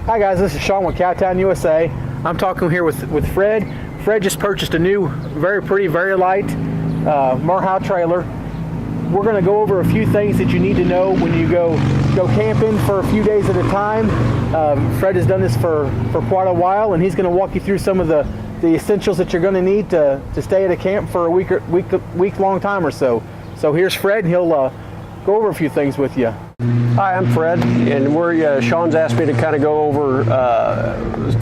Hi guys, this is Sean with Cowtown USA. I'm talking here with Fred. Fred just purchased a new, very pretty, very light Merhow trailer. We're going to go over a few things that you need to know when you go camping for a few days at a time. Fred has done this for quite a while, and he's going to walk you through some of the essentials that you're going to need to stay at a camp for a week long time or so. So here's Fred, and he'll go over a few things with you. Hi, I'm Fred, and Sean's asked me to kind of go over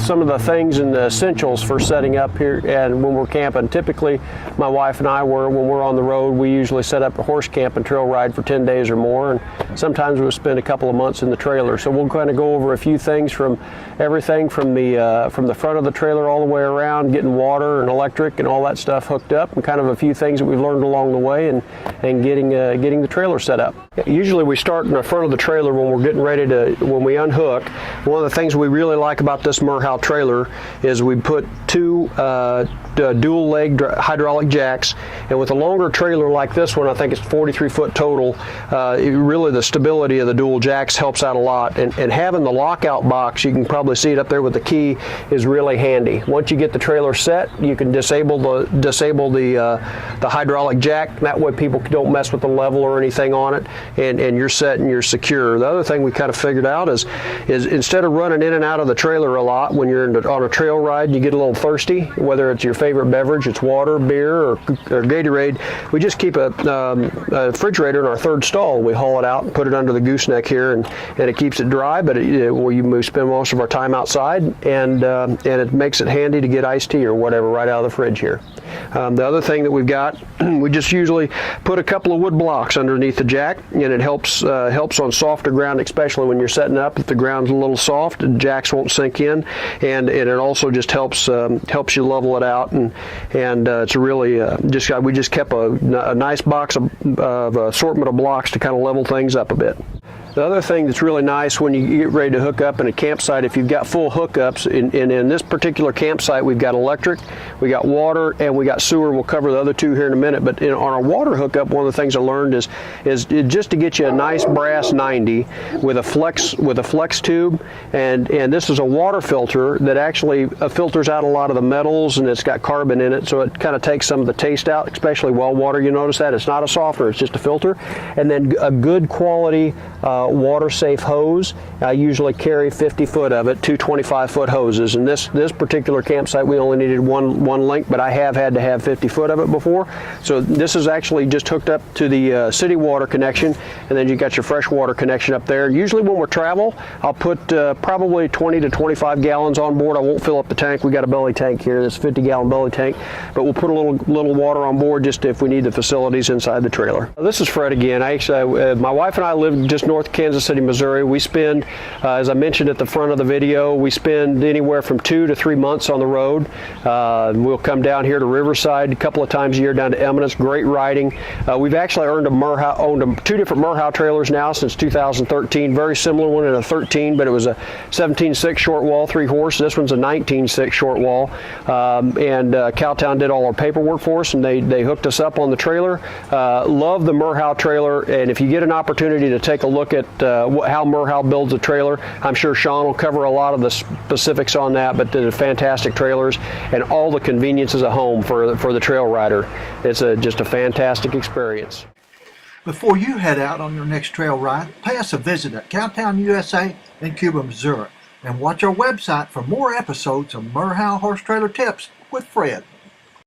some of the things and the essentials for setting up here and when we're camping. Typically, my wife and I, when we're on the road, we usually set up a horse camp and trail ride for 10 days or more, and sometimes we'll spend a couple of months in the trailer. So we'll kind of go over a few things from everything from the front of the trailer all the way around, getting water and electric and all that stuff hooked up, and kind of a few things that we've learned along the way, and getting the trailer set up. Usually we start in the front of the trailer when we're getting ready when we unhook. One of the things we really like about this Merhow trailer is we put two dual leg hydraulic jacks, and with a longer trailer like this one, I think it's 43 foot total, really the stability of the dual jacks helps out a lot, and having the lockout box, you can probably see it up there with the key, is really handy. Once you get the trailer set, you can disable the hydraulic jack. That way people don't mess with the level or anything on it, and you're set and you're secure. The other thing we kind of figured out is instead of running in and out of the trailer a lot when you're on a trail ride, you get a little thirsty, whether it's your favorite beverage, it's water, beer, or Gatorade, we just keep a refrigerator in our third stall. We haul it out and put it under the gooseneck here, and it keeps it dry, but we spend most of our time outside, and it makes it handy to get iced tea or whatever right out of the fridge here. The other thing that we've got, we just usually put a couple of wood blocks underneath the jack, and it helps on softer ground, especially when you're setting up. If the ground's a little soft, the jacks won't sink in, and it also just helps you level it out, and it's really we just kept a nice box of assortment of blocks to kind of level things up a bit. The other thing that's really nice when you get ready to hook up in a campsite, if you've got full hookups, in this particular campsite we've got electric, we got water, and we got sewer. We'll cover the other two here in a minute, but on our water hookup, one of the things I learned is just to get you a nice brass 90 with a flex tube, and this is a water filter that actually filters out a lot of the metals, and it's got carbon in it, so it kind of takes some of the taste out, especially well water. You notice that it's not a softener, it's just a filter. And then a good quality water safe hose. I usually carry 50 foot of it, two 25 foot hoses, and this particular campsite we only needed one length, but I have had to have 50 foot of it before. So this is actually just hooked up to the city water connection, and then you got your fresh water connection up there. Usually when we're travel, I'll put probably 20 to 25 gallons on board. I won't fill up the tank. We got a belly tank here, this 50-gallon belly tank, but we'll put a little water on board just if we need the facilities inside the trailer. This is Fred again. My wife and I live just north of Kansas City, Missouri. We spend, as I mentioned at the front of the video, we spend anywhere from 2 to 3 months on the road. We'll come down here to Riverside a couple of times a year, down to Eminence. Great riding. We've actually owned two different Merhow trailers now since 2013. Very similar one in a 13, but it was a 17.6 short wall, 3-horse. This one's a 19.6 short wall. Cowtown did all our paperwork for us, and they hooked us up on the trailer. Love the Merhow trailer, and if you get an opportunity to take a look at how Merhow builds a trailer, I'm sure Sean will cover a lot of the specifics on that, but they're fantastic trailers and all the conveniences of home for the trail rider. It's just a fantastic experience. Before you head out on your next trail ride, pay us a visit at Cowtown USA in Cuba, Missouri, and watch our website for more episodes of Merhow Horse Trailer Tips with Fred.